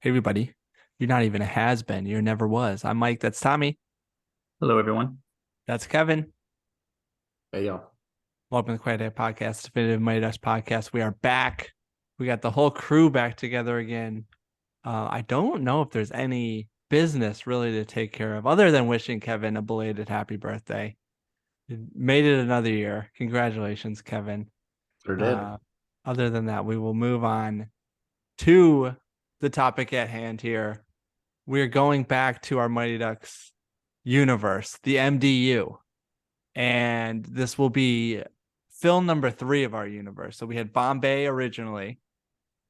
Hey everybody, you're not even a has-been. You never was. I'm Mike. That's Tommy. Hello, everyone. That's Kevin. Hey, yo. Welcome to the Quiet Day Podcast, Definitive Mighty Ducks Podcast. We are back. We got the whole crew back together again. I don't know if there's any business really to take care of other than wishing Kevin a belated happy birthday. You made it another year. Congratulations, Kevin. Sure did. Uh, Other than that, we will move on to the topic at hand here. We're going back to our Mighty Ducks universe, the MDU. And this will be film number 3 of our universe. So we had Bombay originally,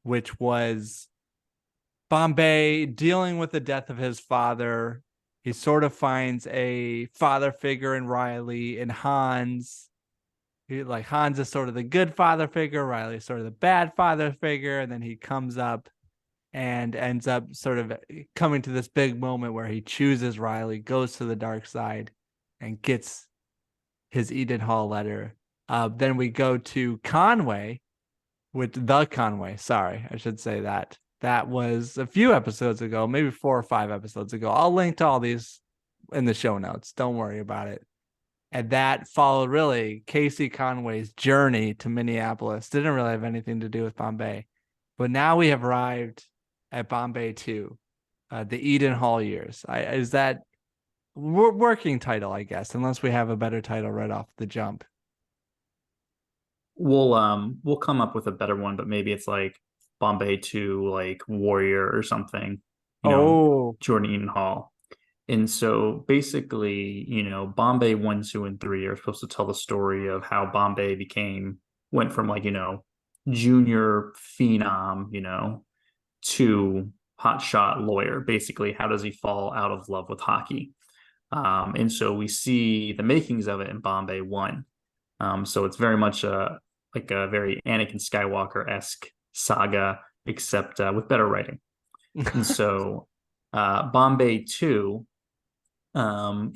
which was Bombay dealing with the death of his father. He sort of finds a father figure in Reilly and Hans. Hans is sort of the good father figure, Reilly is sort of the bad father figure, and then he comes up and ends up sort of coming to this big moment where he chooses Reilly, goes to the dark side, and gets his Eden Hall letter. Then we go to Conway with the Conway. Sorry, I should say that. That was a few episodes ago, maybe 4 or 5 episodes ago. I'll link to all these in the show notes. Don't worry about it. And that followed really Casey Conway's journey to Minneapolis. Didn't really have anything to do with Bombay. But now we have arrived at Bombay 2, the Eden Hall years. Is that working title, I guess, unless we have a better title right off the jump. We'll come up with a better one, but maybe it's like Bombay 2, like Warrior or something, Oh, Jordan Eaton Hall. And so basically, Bombay 1, 2, and 3 are supposed to tell the story of how Bombay went from junior phenom, to hotshot lawyer. Basically, how does he fall out of love with hockey? And so we see the makings of it in Bombay 1. So it's very much a very Anakin Skywalker-esque saga, except with better writing. And so Bombay 2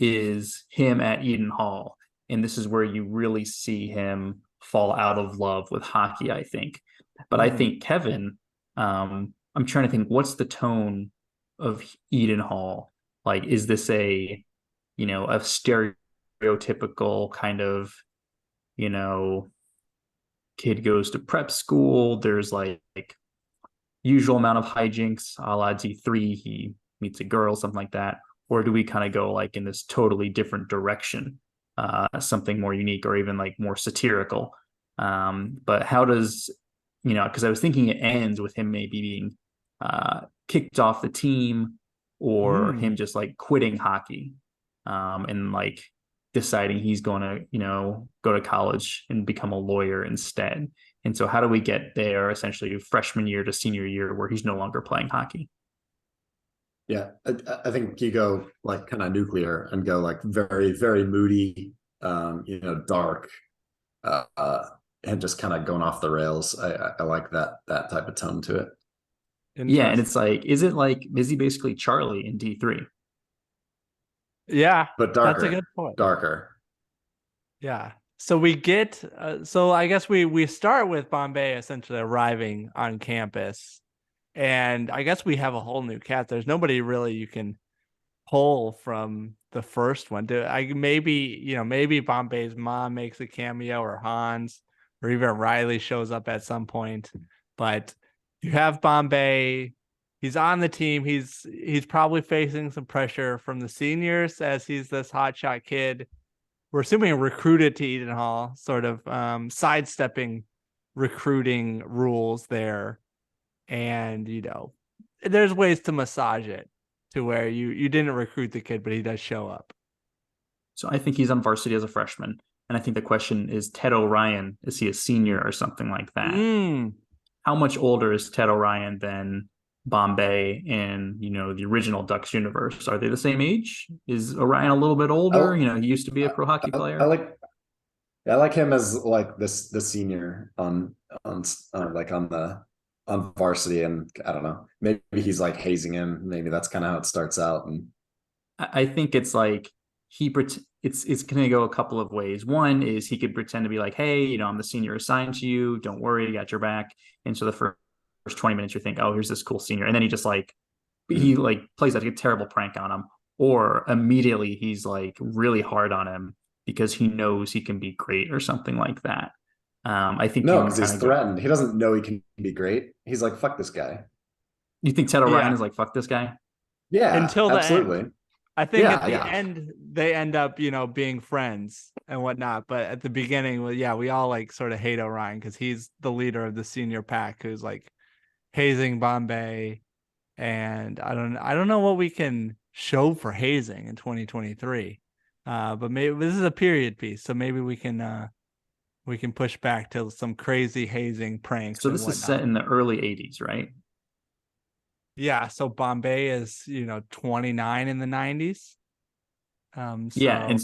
is him at Eden Hall. And this is where you really see him fall out of love with hockey, I think. But I think Kevin, I'm trying to think, what's the tone of Eden Hall? Like, is this a stereotypical kind of, kid goes to prep school. There's like usual amount of hijinks, a la D3, he meets a girl, something like that. Or do we kind of go like in this totally different direction, something more unique or even like more satirical? But how does, because I was thinking it ends with him maybe being kicked off the team or him just like quitting hockey and like deciding he's going to, go to college and become a lawyer instead. And so how do we get there essentially freshman year to senior year where he's no longer playing hockey? Yeah, I think you go like kind of nuclear and go like very, very moody, dark, and just kind of going off the rails. I like that type of tone to it. Yeah, and it's like, is he basically Charlie in D3? Yeah, But that's a darker, good point. darker. Yeah. So we get, so I guess we start with Bombay essentially arriving on campus. And I guess we have a whole new cast. There's nobody really you can pull from the first one. Maybe Bombay's mom makes a cameo or Hans or even Reilly shows up at some point. But you have Bombay. He's on the team. He's probably facing some pressure from the seniors as he's this hotshot kid. We're assuming recruited to Eden Hall, sort of sidestepping recruiting rules there. And there's ways to massage it to where you didn't recruit the kid, but he does show up. So I think he's on varsity as a freshman. And I think the question is Ted Orion, is he a senior or something like that? How much older is Ted Orion than Bombay in, the original Ducks universe? Are they the same age? Is Orion a little bit older? He used to be a pro hockey player. I like him as like the senior on varsity, and I don't know, maybe he's like hazing him. Maybe that's kind of how it starts out. And I think it's like it's going to go a couple of ways. One is he could pretend to be like, hey, I'm the senior assigned to you. Don't worry, I got your back. And so the first 20 minutes you think, oh, here's this cool senior. And then he just like he like plays like a terrible prank on him, or immediately he's like really hard on him because he knows he can be great or something like that. I think you No, can because he's kind of go. threatened. He doesn't know he can be great. He's like, fuck this guy. You think Ted Orion Yeah, is like fuck this guy? Yeah, until the end. absolutely. I think Yeah, at the yeah. end they end up, being friends and whatnot. But at the beginning, well, yeah, we all like sort of hate Orion because he's the leader of the senior pack who's like hazing Bombay. And I don't know what we can show for hazing in 2023. But maybe this is a period piece, so maybe we can push back to some crazy hazing pranks So and this is set whatnot. in the early 80s, right? Yeah, so Bombay is 29 in the 90s. Yeah, So and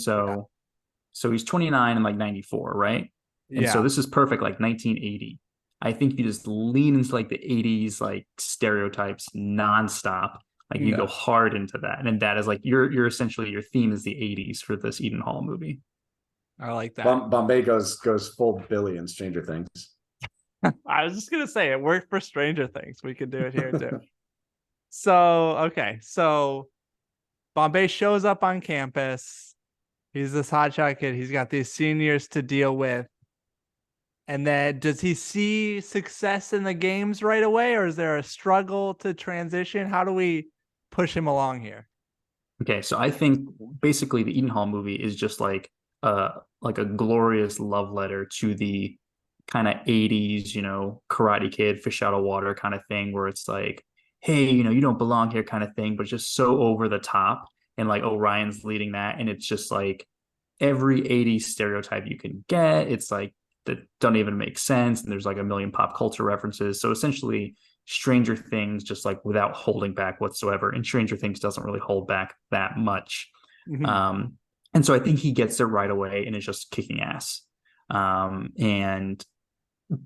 so he's 29 and like 94, right? And so yeah, this is perfect, like 1980. I think you just lean into like the 80s like stereotypes nonstop. Like you go yeah, hard into that. And then that is like you're essentially your theme is the 80s for this Eden Hall movie. I like that. Bombay goes full Billy in Stranger Things. I was just gonna say it worked for Stranger Things. We could do it here too. So okay, so Bombay shows up on campus. He's this hotshot kid. He's got these seniors to deal with. And then does he see success in the games right away, or is there a struggle to transition? How do we push him along here? Okay, so I think basically the Eden Hall movie is just like a glorious love letter to the kind of 80s, Karate Kid, fish out of water kind of thing, where it's like, hey, you don't belong here kind of thing, but just so over the top. And like Orion's leading that, and it's just like every 80s stereotype you can get. It's like that don't even make sense. And there's like a million pop culture references. So essentially, Stranger Things just like without holding back whatsoever. And Stranger Things doesn't really hold back that much. Mhm. And so I think he gets it right away and is just kicking ass. And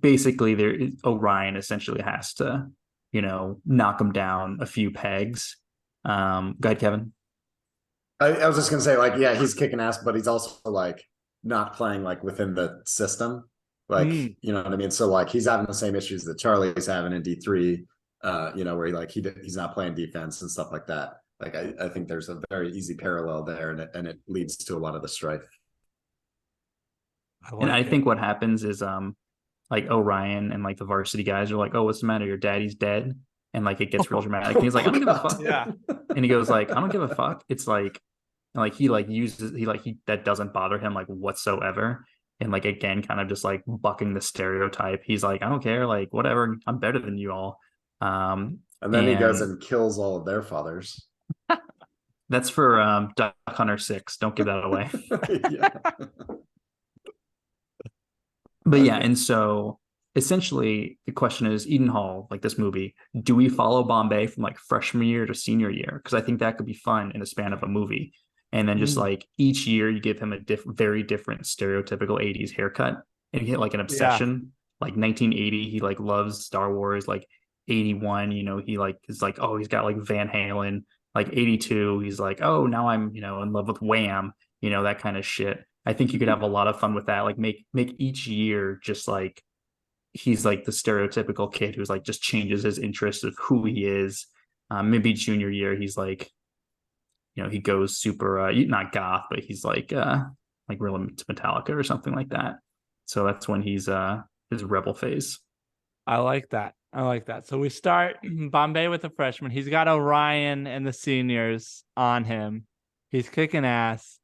basically, Orion essentially has to, knock him down a few pegs. Go ahead, Kevin. I was just gonna say, like, yeah, he's kicking ass, but he's also like not playing like within the system. Like, Mm. you know what I mean? So like he's having the same issues that Charlie's having in D3, where he's not playing defense and stuff like that. Like I think there's a very easy parallel there, and it leads to a lot of the strife. I And I like it. think what happens is like Orion and like the varsity guys are like, "Oh, what's the matter? Your daddy's dead." And like it gets real dramatic. And he's like, "I don't give a fuck." Yeah. And he goes like, "I don't give a fuck." It's like he like uses he that doesn't bother him like whatsoever. And like again, kind of just like bucking the stereotype. He's like, "I don't care, like whatever. I'm better than you all." And then he goes And and kills all of their fathers. that's for Duck Hunter 6. Don't give that away. Yeah. But yeah, Okay. and so essentially the question is Eden Hall, like this movie, do we follow Bombay from like freshman year to senior year? Because I think that could be fun in the span of a movie. And then just Mm. like each year you give him a very different stereotypical 80s haircut and you get like an Yeah. obsession. Like 1980, he like loves Star Wars. Like 81, he like is like, oh, he's got like Van Halen. Like 82, he's like, oh, now I'm, in love with Wham, that kind of shit. I think you could have a lot of fun with that. Like make each year just like he's like the stereotypical kid who's like just changes his interest of who he is. Maybe junior year he's like, he goes super not goth, but he's like real into Metallica or something like that. So that's when he's his rebel phase. I like that. I like that. So we start Bombay with the freshman. He's got Orion and the seniors on him. He's kicking ass.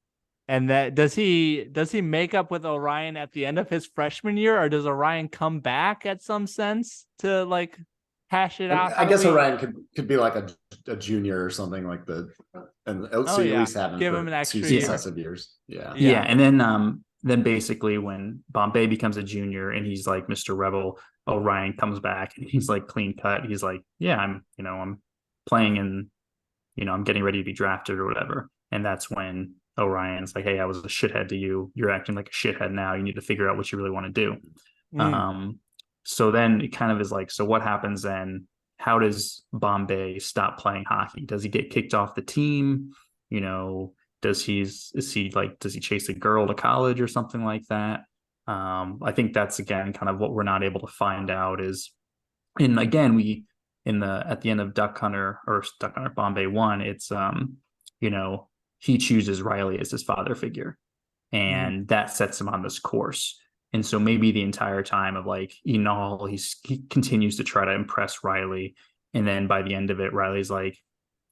And that does he make up with Orion at the end of his freshman year, or does Orion come back at some sense to like hash it out? I How do guess we? Orion could be like a junior or something like and Oh so you at yeah, least have him give him for an two extra Yeah. year. successive years. Yeah. Yeah, Yeah. and then basically when Bombay becomes a junior and he's like Mr. Rebel, Orion comes back and he's like clean cut. He's like, yeah, I'm playing and I'm getting ready to be drafted or whatever. And that's when Orion's like, hey, I was a shithead to you. You're acting like a shithead now. You need to figure out what you really want to do. Mm. So then it kind of is like, so what happens then? How does Bombay stop playing hockey? Does he get kicked off the team? Does he chase a girl to college or something like that? I think that's again kind of what we're not able to find out is, and again, at the end of Duck Hunter Bombay 1, it's he chooses Reilly as his father figure, and that sets him on this course. And so maybe the entire time of like Eden Hall, he continues to try to impress Reilly, and then by the end of it, Reilly's like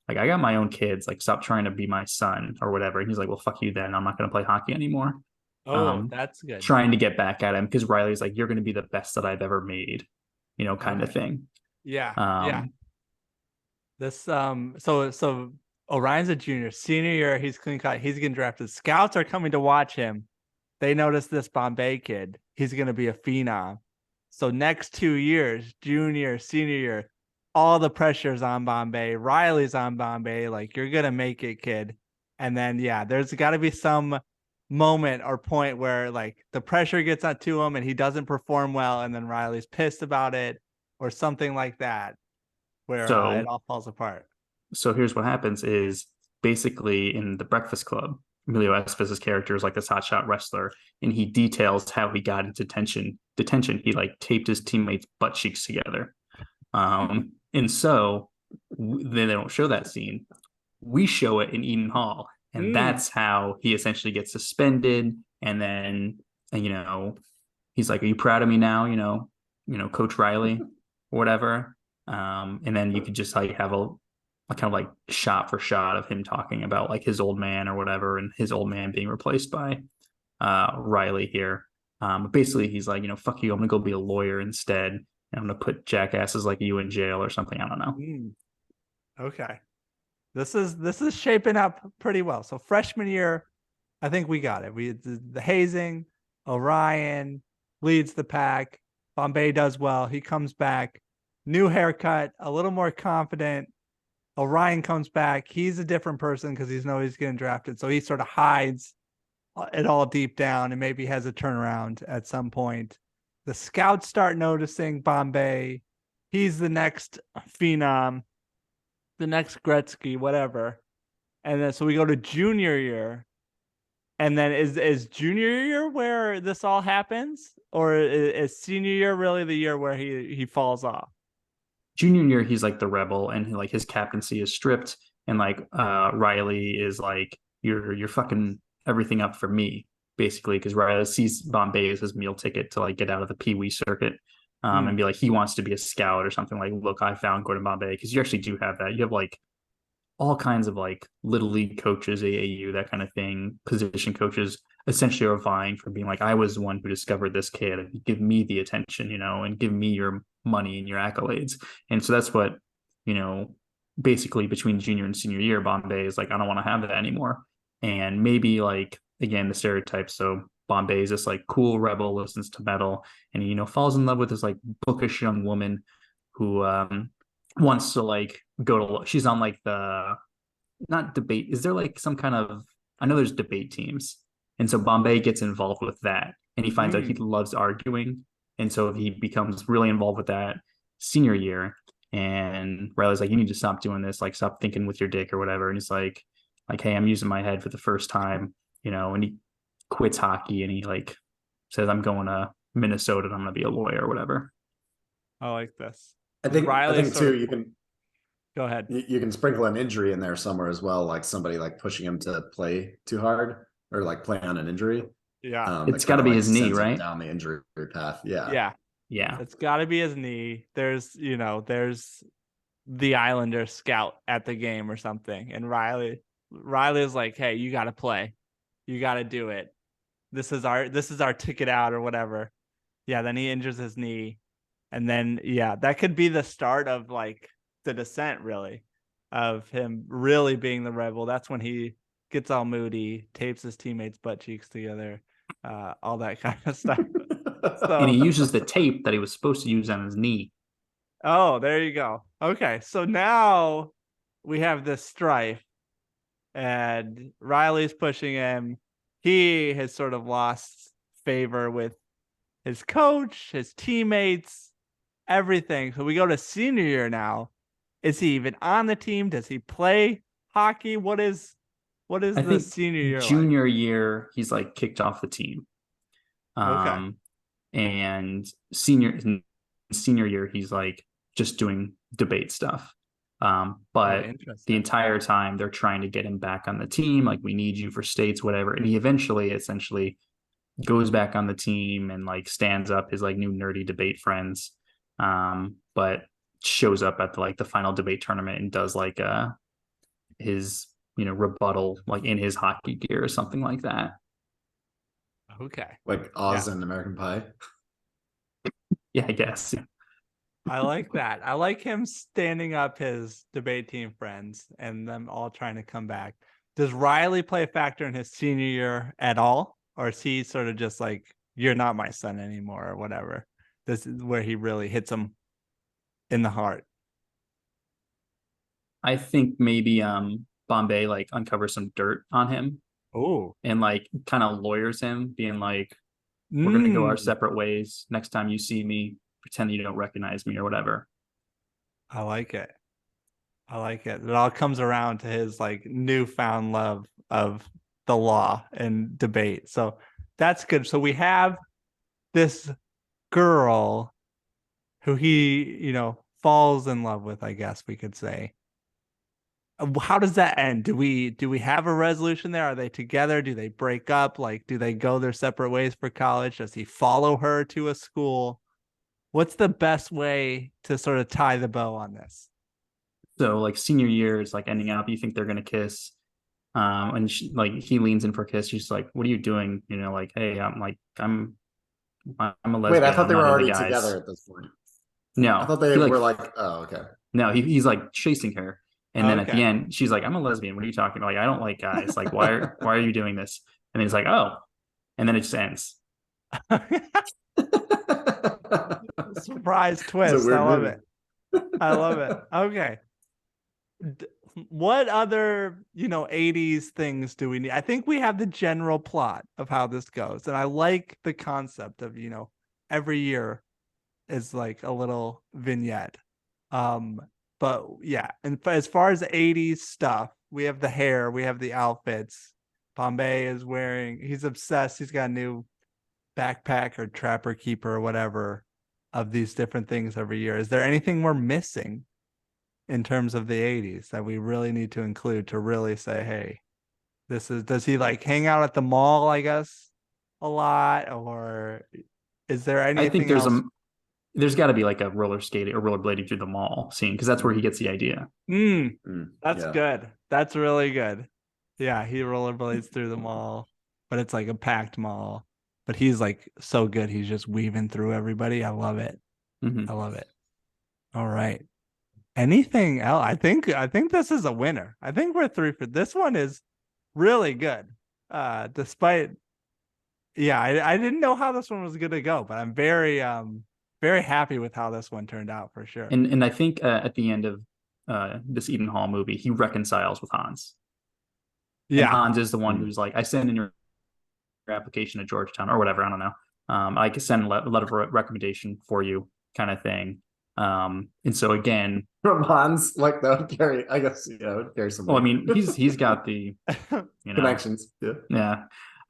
I got my own kids, like stop trying to be my son or whatever. And he's like, well, fuck you then. I'm not going to play hockey anymore. That's good. Trying to get back at him because Reilly's like, you're going to be the best that I've ever made, kind of thing. Yeah. This so Orion's a junior. Senior year, he's clean cut. He's getting drafted. Scouts are coming to watch him. They notice this Bombay kid. He's going to be a phenom. So next 2 years, junior, senior year, all the pressure's on Bombay. Reilly's on Bombay. Like, you're going to make it, kid. And then, there's got to be some moment or point where like the pressure gets up to him and he doesn't perform well. And then Reilly's pissed about it or something like that, where it all falls apart. So here's what happens is basically in The Breakfast Club, Emilio Espos's character is like this hotshot wrestler, and he details how he got into detention. He like taped his teammates' butt cheeks together. And so then they don't show that scene. We show it in Eden Hall, and that's how he essentially gets suspended. And then, he's like, "Are you proud of me now? Coach Reilly, or whatever." And then you could just like have a kind of like shot for shot of him talking about like his old man or whatever, and his old man being replaced by Reilly here. But basically, he's like, fuck you, I'm gonna go be a lawyer instead, and I'm gonna put jackasses like you in jail or something. I don't know. Okay, this is shaping up pretty well. So freshman year, I think we got it. We the hazing. Orion leads the pack. Bombay does well. He comes back, new haircut, a little more confident. Orion comes back. He's a different person because he's getting drafted. So he sort of hides it all deep down and maybe has a turnaround at some point. The scouts start noticing Bombay. He's the next phenom, the next Gretzky, whatever. And then so we go to junior year. And then is junior year where this all happens? Or is senior year really the year where he falls off? Junior year, he's like the rebel, and his captaincy is stripped, and like Reilly is like, you're fucking everything up for me, basically, because Reilly sees Bombay as his meal ticket to like get out of the Pee Wee circuit, and be like, he wants to be a scout or something. Like, look, I found Gordon Bombay, because you actually do have that. You have like all kinds of like little league coaches, AAU, that kind of thing, position coaches essentially are vying for being like, I was the one who discovered this kid, and give me the attention, and give me your money and your accolades. And so that's what, basically between junior and senior year, Bombay is like, I don't want to have that anymore. And maybe like, again, the stereotype. So Bombay is this like cool rebel, listens to metal, and he, falls in love with this like bookish young woman who wants to like she's on like the, not debate. Is there like some kind of, I know there's debate teams. And so Bombay gets involved with that, and he finds out he loves arguing. And so he becomes really involved with that senior year. And Reilly's like, you need to stop doing this. Like, stop thinking with your dick or whatever. And he's like, hey, I'm using my head for the first time, and he quits hockey, and he like says, I'm going to Minnesota and I'm going to be a lawyer or whatever. I like this. I think too, you can go ahead. You can sprinkle an injury in there somewhere as well, like somebody like pushing him to play too hard or like play on an injury. Yeah, it's got to be his knee, right? Down the injury path. Yeah. It's got to be his knee. There's the Islander scout at the game or something, and Reilly is like, hey, you got to play, you got to do it. This is our ticket out or whatever. Yeah. Then he injures his knee, and then that could be the start of like the descent, really, of him really being the rebel. That's when he gets all moody, tapes his teammates' butt cheeks together. All that kind of stuff. And he uses the tape that he was supposed to use on his knee. Oh, there you go. Okay, so now we have this strife, and Reilly's pushing him. He has sort of lost favor with his coach, his teammates, everything. So we go to senior year now. Is he even on the team? Does he play hockey? What is the senior year? Junior year, he's like kicked off the team. Okay. And senior year, he's like just doing debate stuff. Oh, But the interesting. entire time they're trying to get him back on the team, like, we need you for states, whatever. And he eventually essentially goes back on the team and like stands up his like new nerdy debate friends. But shows up at the final debate tournament and does like his rebuttal like in his hockey gear or something like that. Okay. Like Oz and American Pie. Yeah, I guess. I like that. I like him standing up his debate team friends and them all trying to come back. Does Reilly play a factor in his senior year at all? Or is he sort of just like, you're not my son anymore or whatever? This is where he really hits him in the heart. I think maybe Bombay like uncovers some dirt on him Oh. and like kind of lawyers him, being like, we're gonna go our Mm. separate ways. Next time you see me, pretend you don't recognize me or whatever. I like it. I like it. It all comes around to his like newfound love of the law and debate. So that's good. So we have this girl who he, falls in love with, I guess we could say. How does that end? Do we have a resolution there? Are they together? Do they break up? Like, do they go their separate ways for college? Does he follow her to a school? What's the best way to sort of tie the bow on this? So like senior year is like ending up. You think they're gonna kiss, and like he leans in for a kiss. She's like, "What are you doing?" Like, "Hey, I'm a Wait, I lesbian. thought I'm they were not into already guys." together at this point. I No, thought they he like were like, oh, okay. no, he's like chasing her, and then at the Okay. end, she's like, "I'm a lesbian. What are you talking about? Like, I don't like guys. Like, why are you doing this?" And then he's like, "Oh," and then it just ends. Surprise It's a twist. I weird love movie. it. I love it. Okay. What other, 80s things do we need? I think we have the general plot of how this goes. And I like the concept of, every year is like a little vignette. Um, but yeah, and as far as 80s stuff, we have the hair, we have the outfits. Bombay is he's obsessed. He's got a new backpack or trapper keeper or whatever of these different things every year. Is there anything we're missing in terms of the 80s that we really need to include to really say, hey, does he like hang out at the mall, I guess, a lot? Or is there I think anything else? there's got to be like a roller skating or rollerblading through the mall scene because that's where he gets the idea. That's Yeah. good. That's really good. Yeah, he rollerblades through the mall, but it's like a packed mall. But he's like so good. He's just weaving through everybody. I love it. Mm-hmm. I love it. All right. Anything else? I think this is a winner. I think we're three for this one is really good. Despite I didn't know how this one was gonna go, but I'm very happy with how this one turned out for sure. And I think at the end of this Eden Hall movie, he reconciles with Hans. And Yeah. Hans is the one who's like, I sent in your application to Georgetown or whatever. I don't know. I can send a letter of recommendation for you, kind of thing. And so again, From Hans, like that would carry, I guess, it would carry some well, I weight. mean, he's got the Connections. Yeah.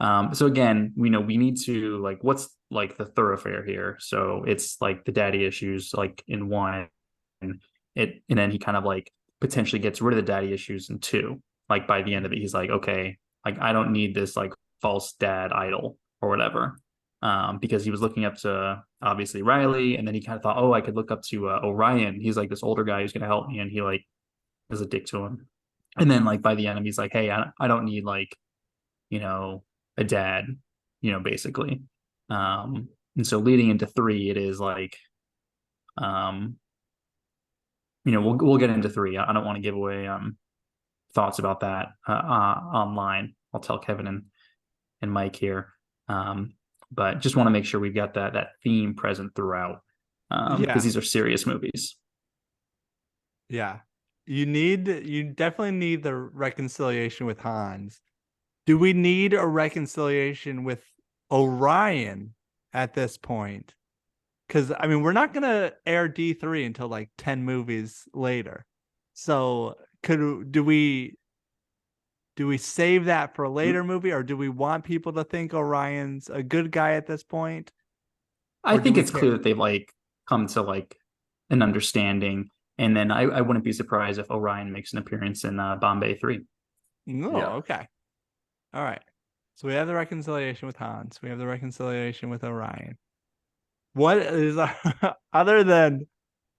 Yeah. So again, we need to like, what's like the thoroughfare here? So it's like the daddy issues, like in one, and then he kind of like potentially gets rid of the daddy issues in two. Like by the end of it, he's like, okay, like I don't need this like false dad idol or whatever. Because he was looking up to obviously Reilly, and then he kind of thought, oh, I could look up to Orion. He's like this older guy who's going to help me, and he like is a dick to him. And then like by the end, he's like, hey, I don't need like a dad, basically. And so leading into three, it is like, we'll get into three. I don't want to give away thoughts about that online. I'll tell Kevin and Mike here. But just want to make sure we've got that theme present throughout, because these are serious movies. Yeah. You definitely need the reconciliation with Hans. Do we need a reconciliation with Orion at this point? Because I mean, we're not gonna air D3 until like 10 movies later. So do we save that for a later movie, or do we want people to think Orion's a good guy at this point? I Or do think we it's care? clear that they've like come to like an understanding. And then I wouldn't be surprised if Orion makes an appearance in Bombay 3. No, Yeah. okay. All right. So we have the reconciliation with Hans. We have the reconciliation with Orion. What is other than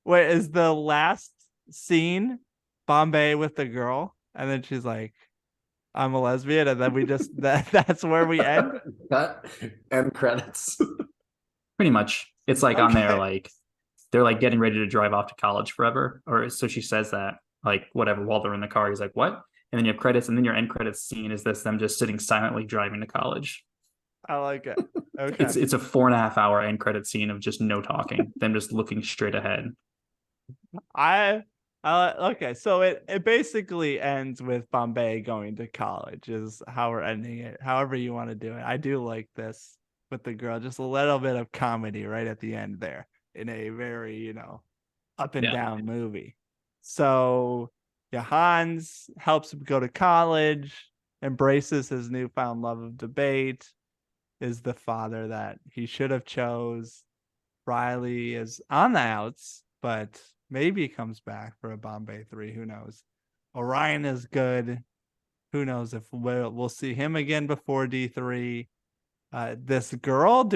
wait, is the last scene Bombay with the girl? And then she's like, I'm a lesbian, and then we just that's where we end. That end credits. Pretty much. It's like on there, Okay. like they're like getting ready to drive off to college forever. Or so she says that, like whatever, while they're in the car. He's like, what? And then you have credits, and then your end credits scene is this them just sitting silently driving to college. I like it. Okay. It's a 4.5 hour end credit scene of just no talking, them just looking straight ahead. I okay, so it basically ends with Bombay going to college is how we're ending it. However you want to do it. I do like this with the girl, just a little bit of comedy right at the end there in a very, up and down movie. So yeah, Hans helps him go to college, embraces his newfound love of debate, is the father that he should have chose. Reilly is on the outs, but maybe comes back for a Bombay 3. Who knows? Orion is good. Who knows if we'll see him again before D3. This girl,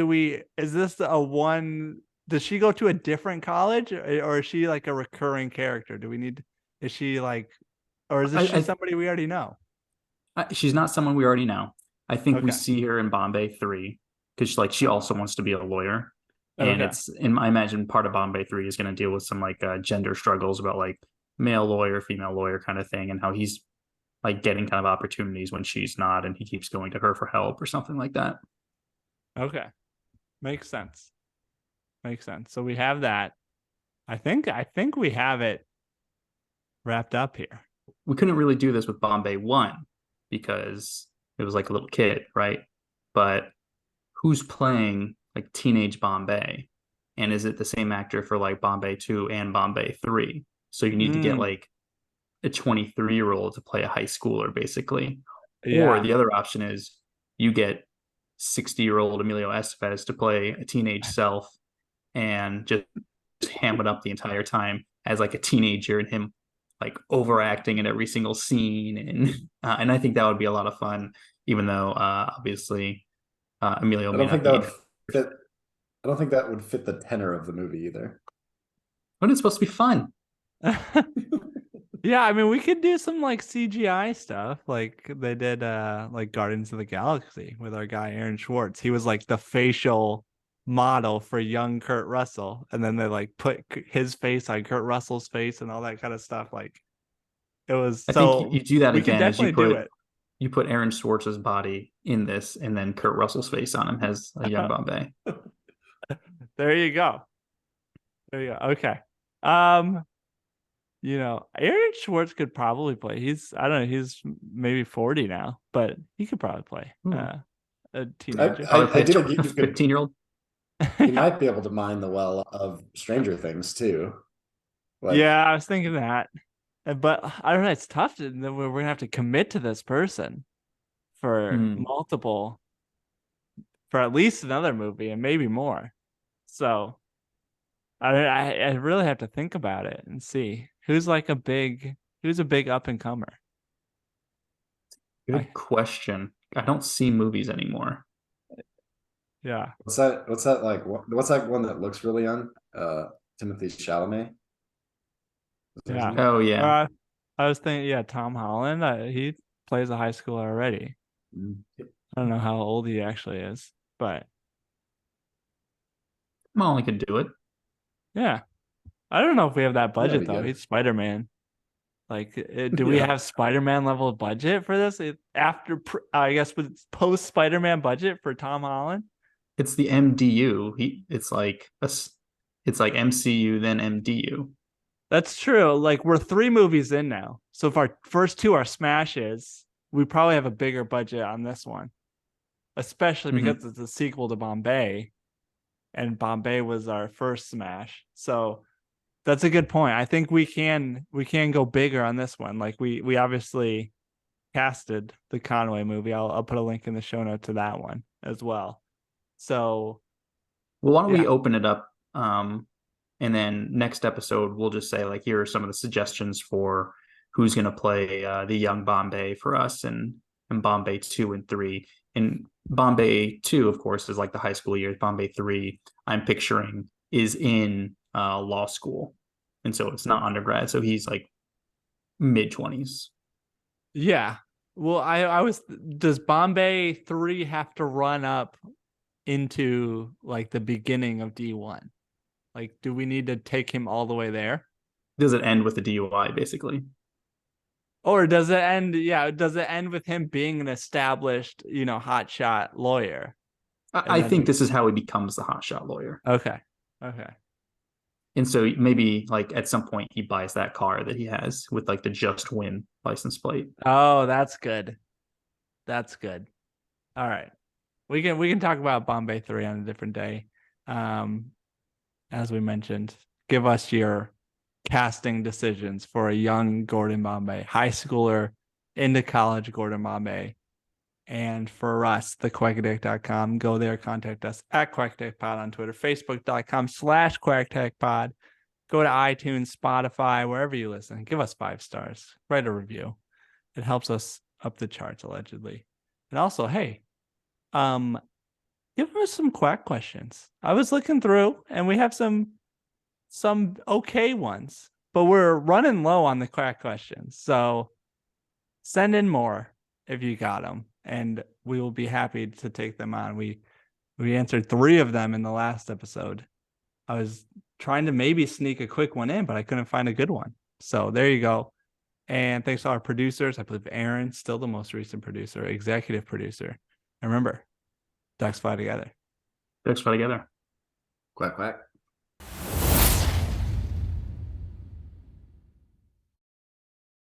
is this a one? Does she go to a different college, or is she like a recurring character? Is she like, or is she somebody we already know? She's not someone we already know. I think we Okay. see her in Bombay 3 because she also wants to be a lawyer. And Okay. I imagine part of Bombay 3 is going to deal with some like gender struggles about like male lawyer, female lawyer kind of thing, and how he's like getting kind of opportunities when she's not, and he keeps going to her for help or something like that. Okay. Makes sense. Makes sense. So we have that. I think we have it wrapped up here. We couldn't really do this with Bombay 1 because it was like a little kid, right? But who's playing like teenage Bombay? And is it the same actor for like Bombay 2 and Bombay 3? So you need to get like a 23-year-old to play a high schooler, basically. Yeah. Or the other option is you get 60-year-old Emilio Estevez to play a teenage self and just ham it up the entire time as like a teenager and him like overacting in every single scene. And I think that would be a lot of fun, even though obviously Emilio may not be. Fit. I don't think that would fit the tenor of the movie either. But it's supposed to be fun. Yeah, I mean, we could do some like CGI stuff like they did like Guardians of the Galaxy with our guy Aaron Schwartz. He was like the facial model for young Kurt Russell, and then they like put his face on Kurt Russell's face and all that kind of stuff. Like it was I think you do that we can again as definitely do it. you put Aaron Schwartz's body in this and then Kurt Russell's face on him as a young Bombay. There you go. There you go. Okay. Aaron Schwartz could probably play. I don't know, he's maybe 40 now, but he could probably play a teenager. I do think you could 15-year-old. He might be able to mine the well of Stranger Things too. Yeah, I was thinking that. But I don't know, it's tough to we're gonna have to commit to this person for for at least another movie and maybe more. So I really have to think about it and see who's a big up and comer. Good question. I don't see movies anymore. Yeah. What's that like? What's that one that looks really young? Timothy Chalamet. Yeah. Oh yeah. I was thinking, Tom Holland. He plays a high schooler already. I don't know how old he actually is, but Molly could do it. Yeah. I don't know if we have that budget though. good. He's Spider-Man. Like, do we have Spider-Man level budget for this? I guess with post Spider-Man budget for Tom Holland. It's the MDU. It's like MCU then MDU. That's true. Like, we're 3 movies in now. So if our first 2 are smashes, we probably have a bigger budget on this one, especially because it's a sequel to Bombay, and Bombay was our first smash. So that's a good point. I think we can go bigger on this one. Like we obviously casted the Conway movie. I'll put a link in the show note to that one as well. So, well, why don't we open it up And then next episode, we'll just say, like, here are some of the suggestions for who's going to play the young Bombay for us, and Bombay 2 and 3. And Bombay 2, of course, is like the high school years. Bombay 3, I'm picturing, is in law school. And so it's not undergrad. So he's like mid-20s. Yeah. Well, I was, does Bombay 3 have to run up into like the beginning of D1? Like, do we need to take him all the way there? Does it end with a DUI, basically? Or does it end? Yeah. Does it end with him being an established, hotshot lawyer? I think this is how he becomes the hotshot lawyer. Okay. Okay. And so maybe like at some point he buys that car that he has with like the Just Win license plate. Oh, that's good. That's good. All right. We can talk about Bombay 3 on a different day. As we mentioned, give us your casting decisions for a young Gordon Bombay, high schooler into college Gordon Bombay. And for us, thequackadick.com, go there, contact us at QuackTechPod on Twitter, Facebook.com/QuackTechPod. Go to iTunes, Spotify, wherever you listen. Give us 5 stars. Write a review. It helps us up the charts, allegedly. And also, hey, give us some quack questions. I was looking through, and we have some okay ones, but we're running low on the quack questions. So send in more if you got them, and we will be happy to take them on. We answered 3 of them in the last episode. I was trying to maybe sneak a quick one in, but I couldn't find a good one. So there you go. And thanks to our producers. I believe Aaron's still the most recent producer, executive producer. And remember, ducks fly together. Ducks fly together. Quack, quack.